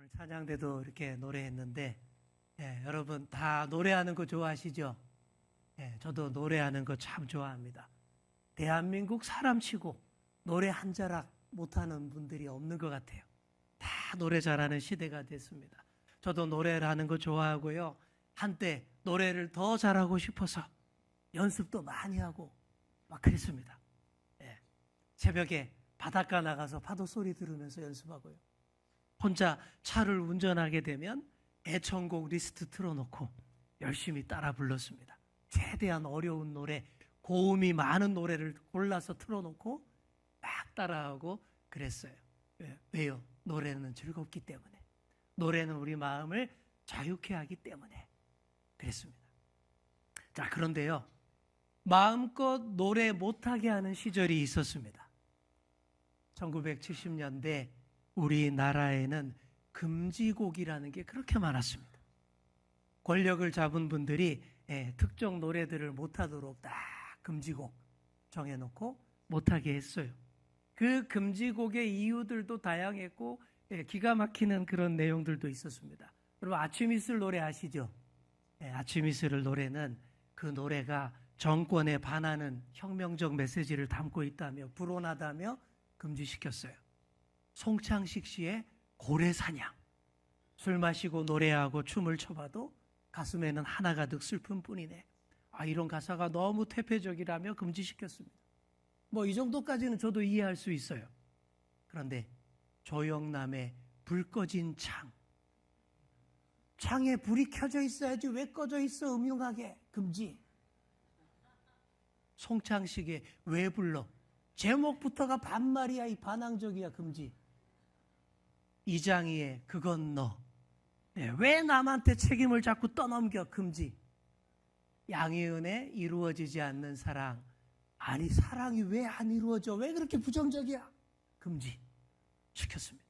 오늘 찬양대도 이렇게 노래했는데 여러분 다 노래하는 거 좋아하시죠? 저도 노래하는 거 참 좋아합니다. 대한민국 사람치고 노래 한 자락 못하는 분들이 없는 것 같아요. 다 노래 잘하는 시대가 됐습니다. 저도 노래를 하는 거 좋아하고요. 한때 노래를 더 잘하고 싶어서 연습도 많이 하고 막 그랬습니다. 새벽에 바닷가 나가서 파도 소리 들으면서 연습하고요. 혼자 차를 운전하게 되면 애청곡 리스트 틀어놓고 열심히 따라 불렀습니다. 최대한 어려운 노래, 고음이 많은 노래를 골라서 틀어놓고 막 따라하고 그랬어요. 왜요? 노래는 즐겁기 때문에. 노래는 우리 마음을 자유케 하기 때문에 그랬습니다. 자, 그런데요. 마음껏 노래 못하게 하는 시절이 있었습니다. 1970년대 우리나라에는 금지곡이라는 게 그렇게 많았습니다. 권력을 잡은 분들이 특정 노래들을 못하도록 딱 금지곡 정해놓고 못하게 했어요. 그 금지곡의 이유들도 다양했고 기가 막히는 그런 내용들도 있었습니다. 여러분 아침 이슬 노래 아시죠? 아침 이슬 노래는 그 노래가 정권에 반하는 혁명적 메시지를 담고 있다며 불온하다며 금지시켰어요. 송창식 씨의 고래사냥, 술 마시고 노래하고 춤을 춰봐도 가슴에는 하나 가득 슬픔뿐이네. 이런 가사가 너무 퇴폐적이라며 금지시켰습니다. 이 정도까지는 저도 이해할 수 있어요. 그런데 조영남의 불 꺼진 창에 불이 켜져 있어야지 왜 꺼져 있어 음흉하게 금지. 송창식의 왜 불러 제목부터가 반말이야, 이 반항적이야, 금지. 이장희의 그건 너, 왜 남한테 책임을 자꾸 떠넘겨, 금지. 양희은의 이루어지지 않는 사랑, 아니 사랑이 왜 안 이루어져, 왜 그렇게 부정적이야, 금지 시켰습니다.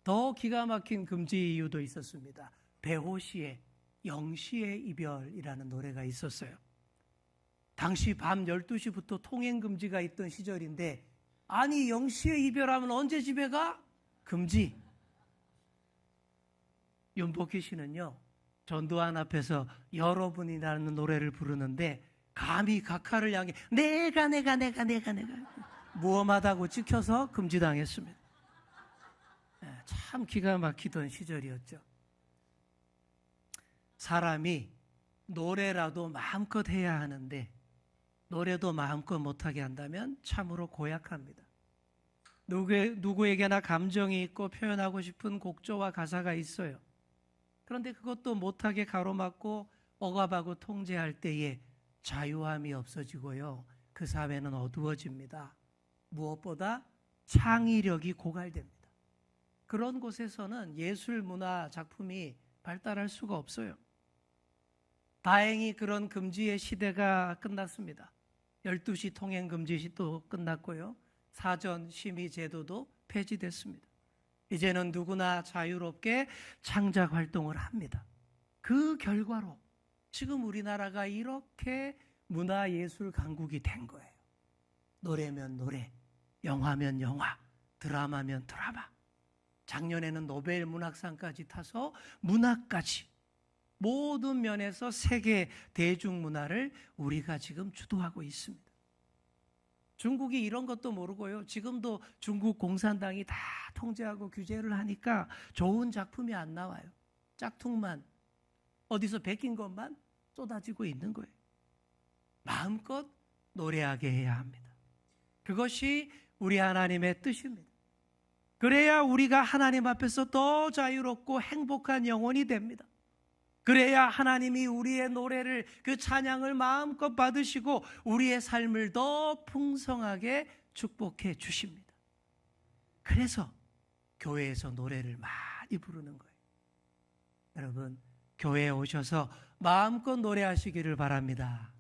더 기가 막힌 금지 이유도 있었습니다. 배호씨의 영시의 이별이라는 노래가 있었어요. 당시 밤 12시부터 통행금지가 있던 시절인데 아니 영시의 이별하면 언제 집에 가? 금지. 윤복희 씨는요, 전두환 앞에서 여러분이라는 노래를 부르는데 감히 각하를 향해 내가 무엄하다고 찍혀서 금지당했습니다. 참 기가 막히던 시절이었죠. 사람이 노래라도 마음껏 해야 하는데 노래도 마음껏 못하게 한다면 참으로 고약합니다. 누구에게나 감정이 있고 표현하고 싶은 곡조와 가사가 있어요. 그런데 그것도 못하게 가로막고 억압하고 통제할 때에 자유함이 없어지고요. 그 사회는 어두워집니다. 무엇보다 창의력이 고갈됩니다. 그런 곳에서는 예술 문화 작품이 발달할 수가 없어요. 다행히 그런 금지의 시대가 끝났습니다. 12시 통행 금지 시도 끝났고요. 사전 심의 제도도 폐지됐습니다. 이제는 누구나 자유롭게 창작 활동을 합니다. 그 결과로 지금 우리나라가 이렇게 문화예술 강국이 된 거예요. 노래면 노래, 영화면 영화, 드라마면 드라마. 작년에는 노벨 문학상까지 타서 문학까지 모든 면에서 세계 대중문화를 우리가 지금 주도하고 있습니다. 중국이 이런 것도 모르고요. 지금도 중국 공산당이 다 통제하고 규제를 하니까 좋은 작품이 안 나와요. 짝퉁만, 어디서 베낀 것만 쏟아지고 있는 거예요. 마음껏 노래하게 해야 합니다. 그것이 우리 하나님의 뜻입니다. 그래야 우리가 하나님 앞에서 더 자유롭고 행복한 영혼이 됩니다. 그래야 하나님이 우리의 노래를, 그 찬양을 마음껏 받으시고 우리의 삶을 더 풍성하게 축복해 주십니다. 그래서 교회에서 노래를 많이 부르는 거예요. 여러분, 교회에 오셔서 마음껏 노래하시기를 바랍니다.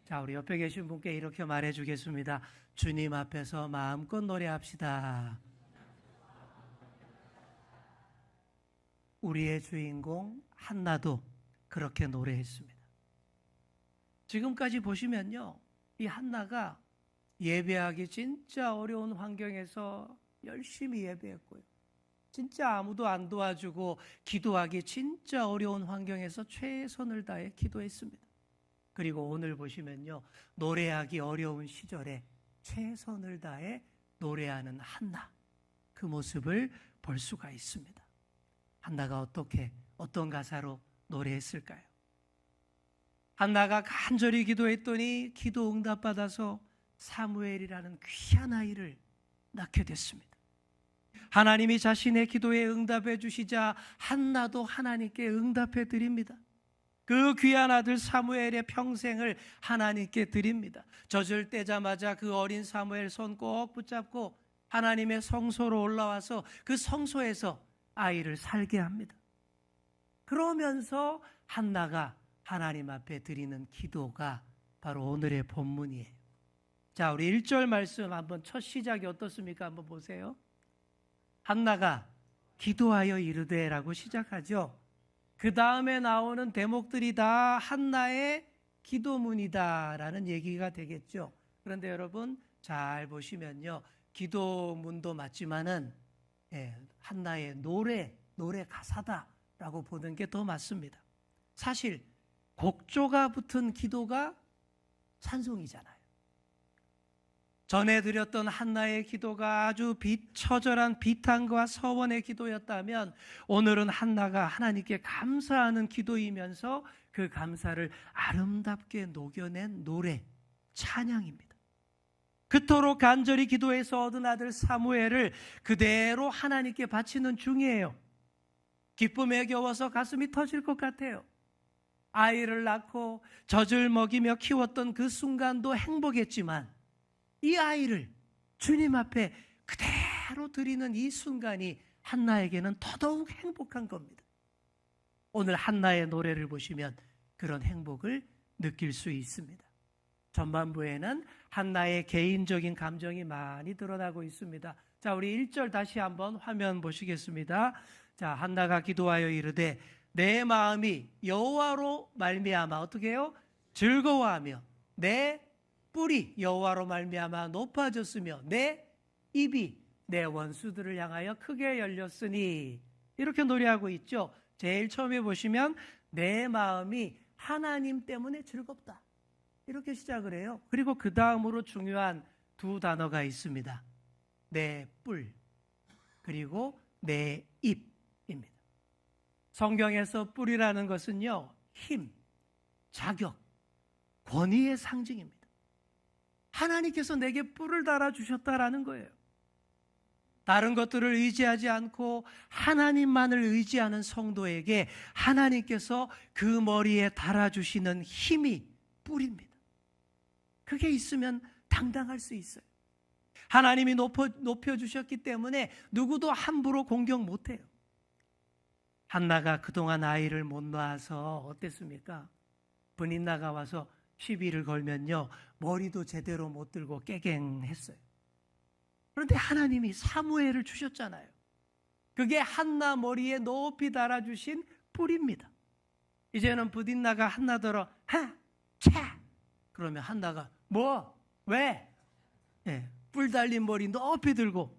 자, 우리 옆에 계신 분께 이렇게 말해 주겠습니다. 주님 앞에서 마음껏 노래합시다. 우리의 주인공 한나도 그렇게 노래했습니다. 지금까지 보시면요, 이 한나가 예배하기 진짜 어려운 환경에서 열심히 예배했고요. 진짜 아무도 안 도와주고 기도하기 진짜 어려운 환경에서 최선을 다해 기도했습니다. 그리고 오늘 보시면요, 노래하기 어려운 시절에 최선을 다해 노래하는 한나, 그 모습을 볼 수가 있습니다. 한나가 어떤 가사로 노래했을까요? 한나가 간절히 기도했더니 기도 응답받아서 사무엘이라는 귀한 아이를 낳게 됐습니다. 하나님이 자신의 기도에 응답해 주시자 한나도 하나님께 응답해 드립니다. 그 귀한 아들 사무엘의 평생을 하나님께 드립니다. 젖을 떼자마자 그 어린 사무엘 손 꼭 붙잡고 하나님의 성소로 올라와서 그 성소에서 아이를 살게 합니다. 그러면서 한나가 하나님 앞에 드리는 기도가 바로 오늘의 본문이에요. 자, 우리 1절 말씀 한번 첫 시작이 어떻습니까? 한번 보세요. 한나가 기도하여 이르되라고 시작하죠. 그 다음에 나오는 대목들이 다 한나의 기도문이다라는 얘기가 되겠죠. 그런데 여러분 잘 보시면요, 기도문도 맞지만은 한나의 노래 가사다라고 보는 게 더 맞습니다. 사실 곡조가 붙은 기도가 찬송이잖아요. 전에 드렸던 한나의 기도가 아주 처절한 비탄과 서원의 기도였다면 오늘은 한나가 하나님께 감사하는 기도이면서 그 감사를 아름답게 녹여낸 노래, 찬양입니다. 그토록 간절히 기도해서 얻은 아들 사무엘을 그대로 하나님께 바치는 중이에요. 기쁨에 겨워서 가슴이 터질 것 같아요. 아이를 낳고 젖을 먹이며 키웠던 그 순간도 행복했지만 이 아이를 주님 앞에 그대로 드리는 이 순간이 한나에게는 더더욱 행복한 겁니다. 오늘 한나의 노래를 보시면 그런 행복을 느낄 수 있습니다. 전반부에는 한나의 개인적인 감정이 많이 드러나고 있습니다. 자, 우리 1절 다시 한번 화면 보시겠습니다. 자, 한나가 기도하여 이르되 내 마음이 여호와로 말미암아 어떻게 해요? 즐거워하며 내 뿔이 여호와로 말미암아 높아졌으며 내 입이 내 원수들을 향하여 크게 열렸으니, 이렇게 노래하고 있죠. 제일 처음에 보시면 내 마음이 하나님 때문에 즐겁다, 이렇게 시작을 해요. 그리고 그 다음으로 중요한 두 단어가 있습니다. 내 뿔 그리고 내 입입니다. 성경에서 뿔이라는 것은요, 힘, 자격, 권위의 상징입니다. 하나님께서 내게 뿔을 달아주셨다라는 거예요. 다른 것들을 의지하지 않고 하나님만을 의지하는 성도에게 하나님께서 그 머리에 달아주시는 힘이 뿔입니다. 그게 있으면 당당할 수 있어요. 하나님이 높여주셨기 때문에 누구도 함부로 공격 못해요. 한나가 그동안 아이를 못 낳아서 어땠습니까? 분인나가 와서 시비를 걸면요, 머리도 제대로 못 들고 깨갱했어요. 그런데 하나님이 사무엘을 주셨잖아요. 그게 한나 머리에 높이 달아주신 뿔입니다. 이제는 부딘나가 한나더러 차! 그러면 한나가 왜? 뿔 달린 머리 높이 들고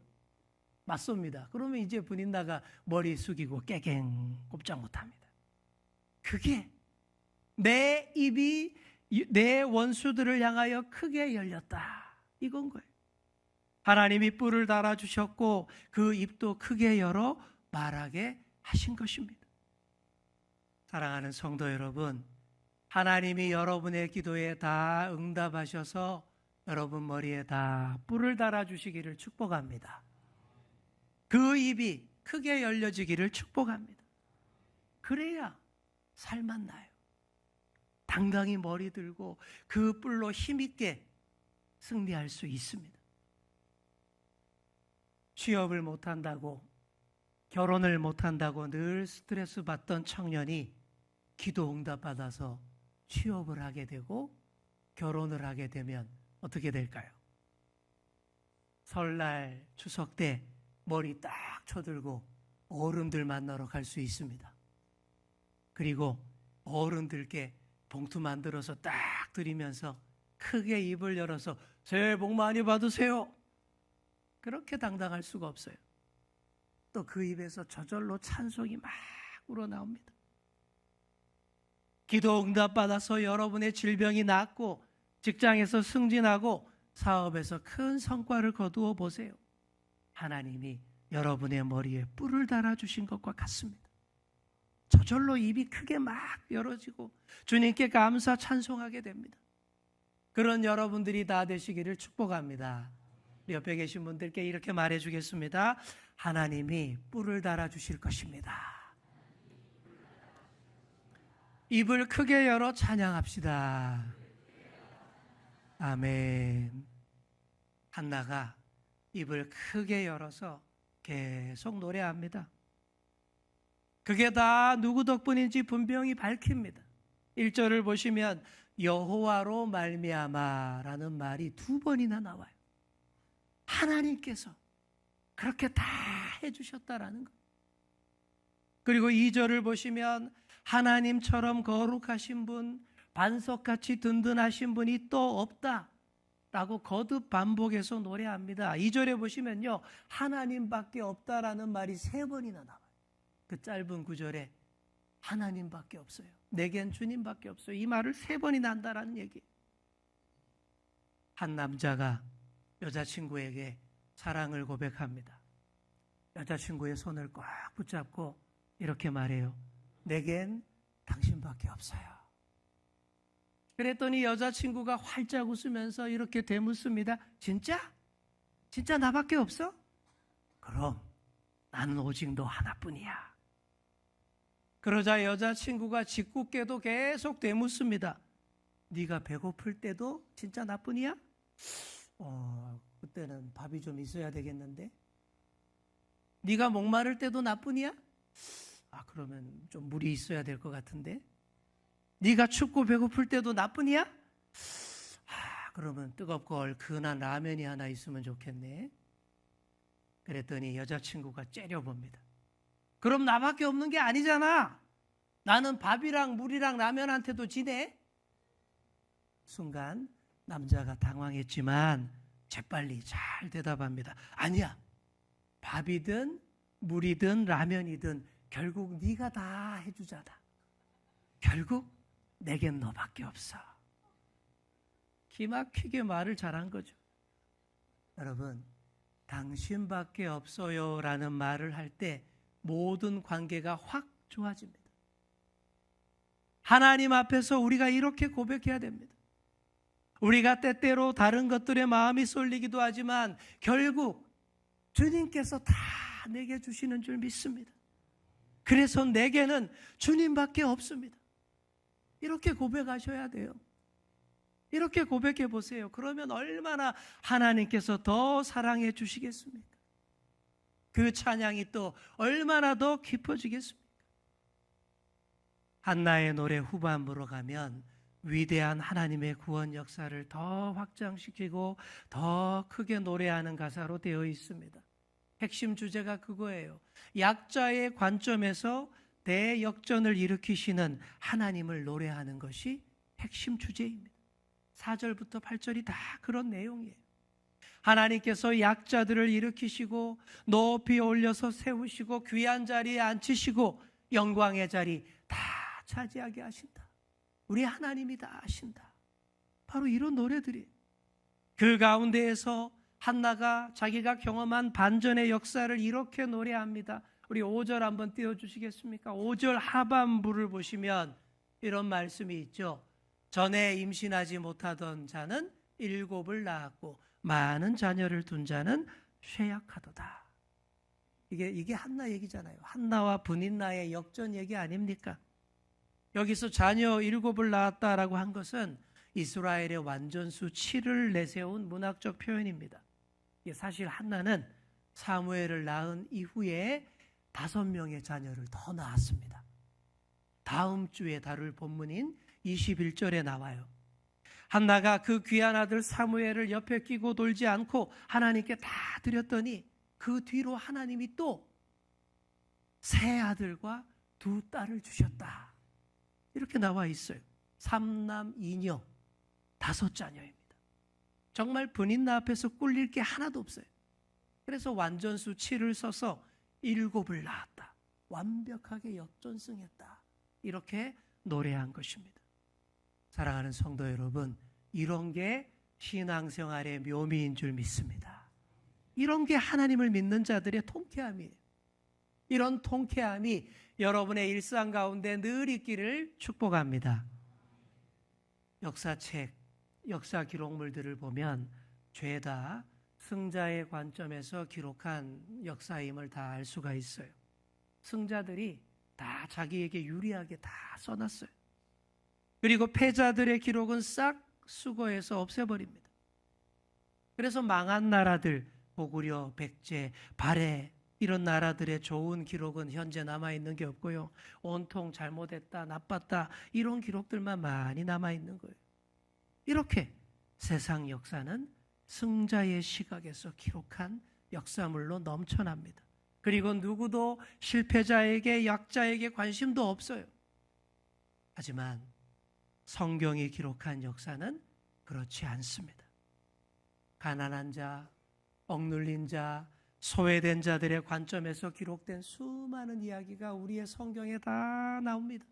맞섭니다. 그러면 이제 부딘나가 머리 숙이고 깨갱 꼼짝 못합니다. 그게 내 입이 내 원수들을 향하여 크게 열렸다, 이건 거예요. 하나님이 뿔을 달아주셨고 그 입도 크게 열어 말하게 하신 것입니다. 사랑하는 성도 여러분, 하나님이 여러분의 기도에 다 응답하셔서 여러분 머리에 다 뿔을 달아주시기를 축복합니다. 그 입이 크게 열려지기를 축복합니다. 그래야 살만 나요. 당당히 머리 들고 그 뿔로 힘있게 승리할 수 있습니다. 취업을 못한다고, 결혼을 못한다고 늘 스트레스 받던 청년이 기도 응답 받아서 취업을 하게 되고 결혼을 하게 되면 어떻게 될까요? 설날, 추석 때 머리 딱 쳐들고 어른들 만나러 갈 수 있습니다. 그리고 어른들께 봉투 만들어서 딱 드리면서 크게 입을 열어서 새해 복 많이 받으세요, 그렇게 당당할 수가 없어요. 또 그 입에서 저절로 찬송이 막 우러나옵니다. 기도 응답받아서 여러분의 질병이 낫고 직장에서 승진하고 사업에서 큰 성과를 거두어 보세요. 하나님이 여러분의 머리에 뿔을 달아주신 것과 같습니다. 저절로 입이 크게 막 열어지고 주님께 감사 찬송하게 됩니다. 그런 여러분들이 다 되시기를 축복합니다. 옆에 계신 분들께 이렇게 말해주겠습니다. 하나님이 뿔을 달아주실 것입니다. 입을 크게 열어 찬양합시다. 아멘. 한나가 입을 크게 열어서 계속 노래합니다. 그게 다 누구 덕분인지 분명히 밝힙니다. 1절을 보시면 여호와로 말미암아라는 말이 2번이나 나와요. 하나님께서 그렇게 다 해주셨다라는 것. 그리고 2절을 보시면 하나님처럼 거룩하신 분, 반석같이 든든하신 분이 또 없다라고 거듭 반복해서 노래합니다. 2절에 보시면요, 하나님밖에 없다라는 말이 3번이나 나와요. 그 짧은 구절에 하나님밖에 없어요. 내겐 주님밖에 없어요. 이 말을 3번이나 한다라는 얘기예요. 한 남자가 여자친구에게 사랑을 고백합니다. 여자친구의 손을 꽉 붙잡고 이렇게 말해요. 내겐 당신밖에 없어요. 그랬더니 여자친구가 활짝 웃으면서 이렇게 되묻습니다. 진짜? 진짜 나밖에 없어? 그럼 나는 오직 너 하나뿐이야. 그러자 여자친구가 짓궂게도 계속 되묻습니다. 네가 배고플 때도 진짜 나뿐이야? 그때는 밥이 좀 있어야 되겠는데. 네가 목마를 때도 나뿐이야? 그러면 좀 물이 있어야 될 것 같은데. 네가 춥고 배고플 때도 나뿐이야? 그러면 뜨겁고 얼큰한 라면이 하나 있으면 좋겠네. 그랬더니 여자친구가 째려봅니다. 그럼 나밖에 없는 게 아니잖아. 나는 밥이랑 물이랑 라면한테도 지네. 순간 남자가 당황했지만 재빨리 잘 대답합니다. 아니야. 밥이든 물이든 라면이든 결국 네가 다 해주잖아. 결국 내겐 너밖에 없어. 기막히게 말을 잘한 거죠. 여러분, 당신밖에 없어요 라는 말을 할 때 모든 관계가 확 좋아집니다. 하나님 앞에서 우리가 이렇게 고백해야 됩니다. 우리가 때때로 다른 것들에 마음이 쏠리기도 하지만 결국 주님께서 다 내게 주시는 줄 믿습니다. 그래서 내게는 주님밖에 없습니다. 이렇게 고백하셔야 돼요. 이렇게 고백해 보세요. 그러면 얼마나 하나님께서 더 사랑해 주시겠습니까? 그 찬양이 또 얼마나 더 깊어지겠습니까? 한나의 노래 후반부로 가면 위대한 하나님의 구원 역사를 더 확장시키고 더 크게 노래하는 가사로 되어 있습니다. 핵심 주제가 그거예요. 약자의 관점에서 대역전을 일으키시는 하나님을 노래하는 것이 핵심 주제입니다. 4절부터 8절이 다 그런 내용이에요. 하나님께서 약자들을 일으키시고 높이 올려서 세우시고 귀한 자리에 앉히시고 영광의 자리 다 차지하게 하신다. 우리 하나님이 다 하신다. 바로 이런 노래들이. 그 가운데에서 한나가 자기가 경험한 반전의 역사를 이렇게 노래합니다. 우리 5절 한번 띄워주시겠습니까? 5절 하반부를 보시면 이런 말씀이 있죠. 전에 임신하지 못하던 자는 7을 낳았고 많은 자녀를 둔 자는 쇠약하도다. 이게 한나 얘기잖아요. 한나와 브닌나의 역전 얘기 아닙니까? 여기서 자녀 7을 낳았다라고 한 것은 이스라엘의 완전수 7을 내세운 문학적 표현입니다. 사실 한나는 사무엘을 낳은 이후에 5명의 자녀를 더 낳았습니다. 다음 주에 다룰 본문인 21절에 나와요. 한나가 그 귀한 아들 사무엘을 옆에 끼고 돌지 않고 하나님께 다 드렸더니 그 뒤로 하나님이 또 세 아들과 2 딸을 주셨다. 이렇게 나와 있어요. 3남 2녀 5자녀입니다. 정말 브닌나 앞에서 꿀릴 게 하나도 없어요. 그래서 완전수 7을 써서 7을 낳았다. 완벽하게 역전승했다. 이렇게 노래한 것입니다. 사랑하는 성도 여러분, 이런 게 신앙생활의 묘미인 줄 믿습니다. 이런 게 하나님을 믿는 자들의 통쾌함이에요. 이런 통쾌함이 여러분의 일상 가운데 늘 있기를 축복합니다. 역사책, 역사 기록물들을 보면 죄다 승자의 관점에서 기록한 역사임을 다 알 수가 있어요. 승자들이 다 자기에게 유리하게 다 써놨어요. 그리고 패자들의 기록은 싹 수거해서 없애버립니다. 그래서 망한 나라들, 고구려, 백제, 발해 이런 나라들의 좋은 기록은 현재 남아있는 게 없고요. 온통 잘못했다, 나빴다 이런 기록들만 많이 남아있는 거예요. 이렇게 세상 역사는 승자의 시각에서 기록한 역사물로 넘쳐납니다. 그리고 누구도 실패자에게, 약자에게 관심도 없어요. 하지만 성경이 기록한 역사는 그렇지 않습니다. 가난한 자, 억눌린 자, 소외된 자들의 관점에서 기록된 수많은 이야기가 우리의 성경에 다 나옵니다.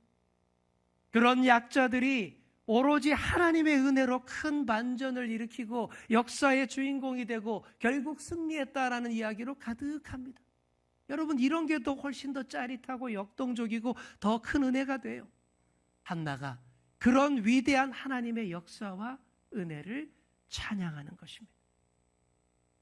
그런 약자들이 오로지 하나님의 은혜로 큰 반전을 일으키고 역사의 주인공이 되고 결국 승리했다라는 이야기로 가득합니다. 여러분, 이런 게 더 훨씬 더 짜릿하고 역동적이고 더 큰 은혜가 돼요. 한나가 그런 위대한 하나님의 역사와 은혜를 찬양하는 것입니다.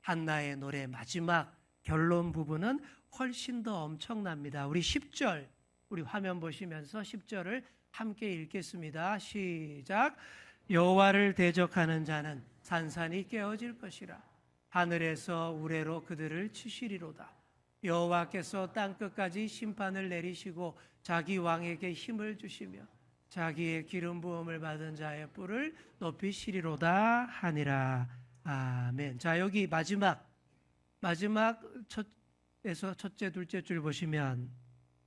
한나의 노래 마지막 결론 부분은 훨씬 더 엄청납니다. 우리 10절, 우리 화면 보시면서 10절을 함께 읽겠습니다. 시작. 여호와를 대적하는 자는 산산이 깨어질 것이라. 하늘에서 우레로 그들을 치시리로다. 여호와께서 땅끝까지 심판을 내리시고 자기 왕에게 힘을 주시며 자기의 기름 부음을 받은 자의 뿔을 높이시리로다 하니라. 아멘. 자, 여기 마지막 첫에서 첫째, 둘째 줄 보시면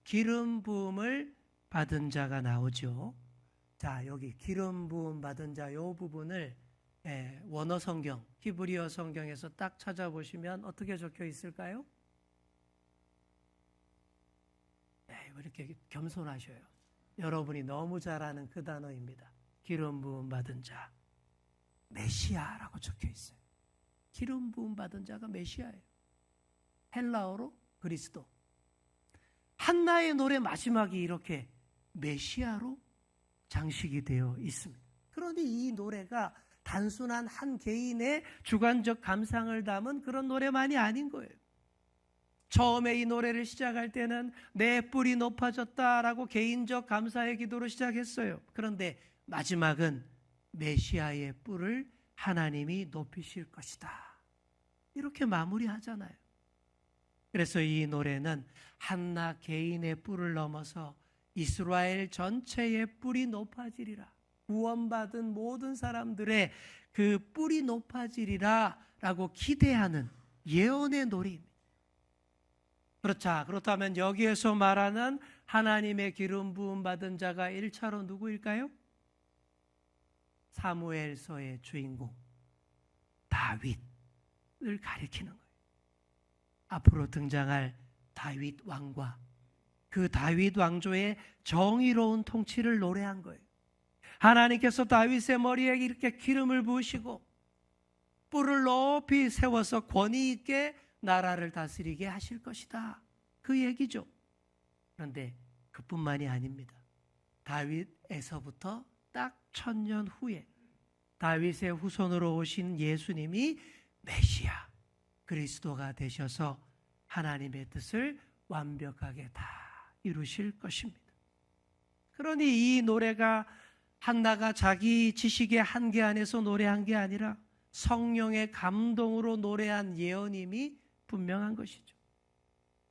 기름 부음을 받은 자가 나오죠. 자, 여기 기름 부음 받은 자 요 부분을 원어 성경, 히브리어 성경에서 딱 찾아보시면 어떻게 적혀 있을까요? 이렇게 겸손하셔요. 여러분이 너무 잘 아는 그 단어입니다. 기름 부음 받은 자, 메시아라고 적혀 있어요. 기름 부음 받은 자가 메시아예요. 헬라어로 그리스도. 한나의 노래 마지막이 이렇게 메시아로 장식이 되어 있습니다. 그런데 이 노래가 단순한 한 개인의 주관적 감상을 담은 그런 노래만이 아닌 거예요. 처음에 이 노래를 시작할 때는 내 뿔이 높아졌다라고 개인적 감사의 기도로 시작했어요. 그런데 마지막은 메시아의 뿔을 하나님이 높이실 것이다. 이렇게 마무리하잖아요. 그래서 이 노래는 한나 개인의 뿔을 넘어서 이스라엘 전체의 뿔이 높아지리라. 구원받은 모든 사람들의 그 뿔이 높아지리라 라고 기대하는 예언의 노래입니다. 그렇다면 여기에서 말하는 하나님의 기름 부음 받은 자가 1차로 누구일까요? 사무엘서의 주인공 다윗을 가리키는 거예요. 앞으로 등장할 다윗 왕과 그 다윗 왕조의 정의로운 통치를 노래한 거예요. 하나님께서 다윗의 머리에 이렇게 기름을 부으시고 뿔을 높이 세워서 권위 있게 나라를 다스리게 하실 것이다. 그 얘기죠. 그런데 그뿐만이 아닙니다. 다윗에서부터 딱 1000년 후에 다윗의 후손으로 오신 예수님이 메시아 그리스도가 되셔서 하나님의 뜻을 완벽하게 다 이루실 것입니다. 그러니 이 노래가 한나가 자기 지식의 한계 안에서 노래한 게 아니라 성령의 감동으로 노래한 예언임이 분명한 것이죠.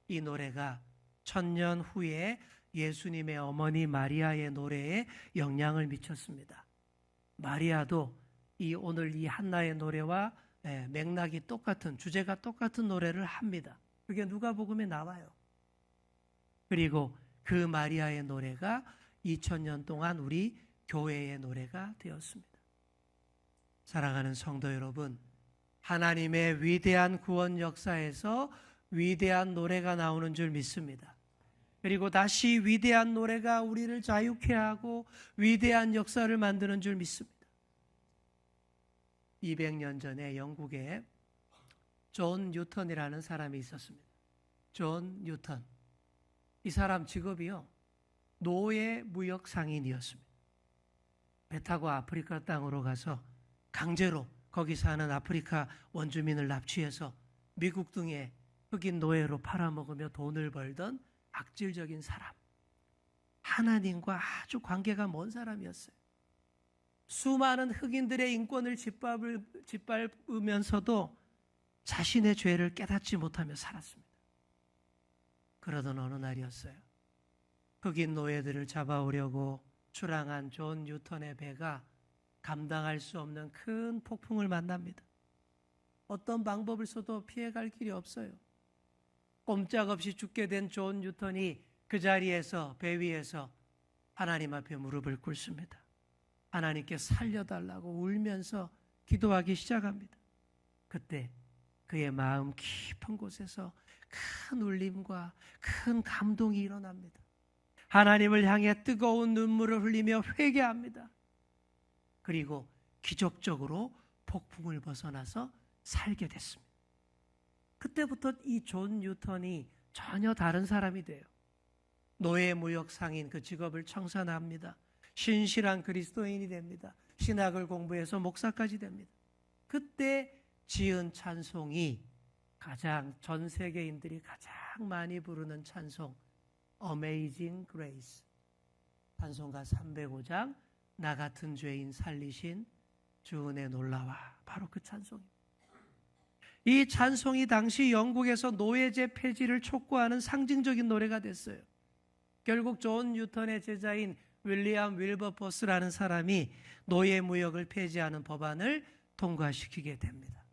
이 노래가 1000년 후에 예수님의 어머니 마리아의 노래에 영향을 미쳤습니다. 마리아도 오늘 이 한나의 노래와 맥락이 똑같은, 주제가 똑같은 노래를 합니다. 그게 누가복음에 나와요. 그리고 그 마리아의 노래가 2000년 동안 우리 교회의 노래가 되었습니다. 사랑하는 성도 여러분, 하나님의 위대한 구원 역사에서 위대한 노래가 나오는 줄 믿습니다. 그리고 다시 위대한 노래가 우리를 자유케 하고 위대한 역사를 만드는 줄 믿습니다. 200년 전에 영국에 존 뉴턴이라는 사람이 있었습니다. 존 뉴턴. 이 사람 직업이요, 노예 무역 상인이었습니다. 배 타고 아프리카 땅으로 가서 강제로 거기 사는 아프리카 원주민을 납치해서 미국 등에 흑인 노예로 팔아먹으며 돈을 벌던 악질적인 사람. 하나님과 아주 관계가 먼 사람이었어요. 수많은 흑인들의 인권을 짓밟으면서도 자신의 죄를 깨닫지 못하며 살았습니다. 그러던 어느 날이었어요. 흑인 노예들을 잡아오려고 출항한 존 뉴턴의 배가 감당할 수 없는 큰 폭풍을 만납니다. 어떤 방법을 써도 피해갈 길이 없어요. 꼼짝없이 죽게 된 존 뉴턴이 그 자리에서, 배 위에서 하나님 앞에 무릎을 꿇습니다. 하나님께 살려달라고 울면서 기도하기 시작합니다. 그때 그의 마음 깊은 곳에서 큰 울림과 큰 감동이 일어납니다. 하나님을 향해 뜨거운 눈물을 흘리며 회개합니다. 그리고 기적적으로 폭풍을 벗어나서 살게 됐습니다. 그때부터 이 존 뉴턴이 전혀 다른 사람이 돼요. 노예 무역 상인 그 직업을 청산합니다. 신실한 그리스도인이 됩니다. 신학을 공부해서 목사까지 됩니다. 그때 지은 찬송이 가장 전 세계인들이 가장 많이 부르는 찬송, Amazing Grace. 찬송가 305장, 나 같은 죄인 살리신 주 은혜 놀라와. 바로 그 찬송입니다. 이 찬송이 당시 영국에서 노예제 폐지를 촉구하는 상징적인 노래가 됐어요. 결국 존 뉴턴의 제자인 윌리엄 윌버포스라는 사람이 노예 무역을 폐지하는 법안을 통과시키게 됩니다.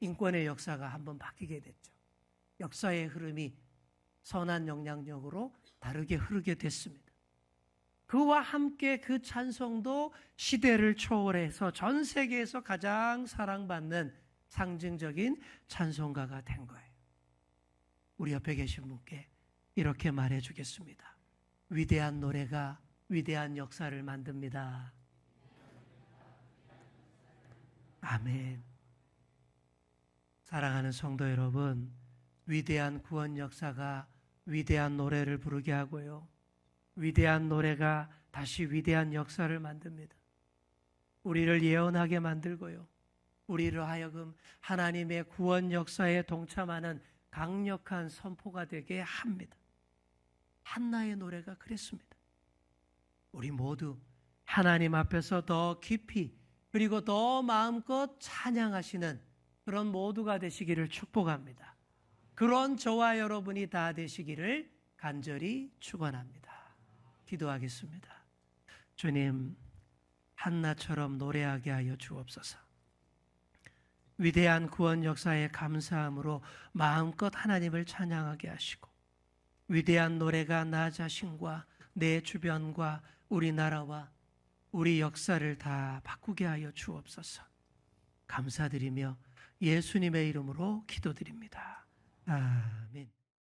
인권의 역사가 한번 바뀌게 됐죠. 역사의 흐름이 선한 영향력으로 다르게 흐르게 됐습니다. 그와 함께 그 찬송도 시대를 초월해서 전 세계에서 가장 사랑받는 상징적인 찬송가가 된 거예요. 우리 옆에 계신 분께 이렇게 말해주겠습니다. 위대한 노래가 위대한 역사를 만듭니다. 아멘. 사랑하는 성도 여러분, 위대한 구원 역사가 위대한 노래를 부르게 하고요, 위대한 노래가 다시 위대한 역사를 만듭니다. 우리를 예언하게 만들고요, 우리를 하여금 하나님의 구원 역사에 동참하는 강력한 선포가 되게 합니다. 한나의 노래가 그랬습니다. 우리 모두 하나님 앞에서 더 깊이 그리고 더 마음껏 찬양하시는 그런 모두가 되시기를 축복합니다. 그런 저와 여러분이 다 되시기를 간절히 축원합니다. 기도하겠습니다. 주님, 한나처럼 노래하게 하여 주옵소서. 위대한 구원 역사에 감사함으로 마음껏 하나님을 찬양하게 하시고, 위대한 노래가 나 자신과 내 주변과 우리나라와 우리 역사를 다 바꾸게 하여 주옵소서. 감사드리며 예수님의 이름으로 기도드립니다. 아멘.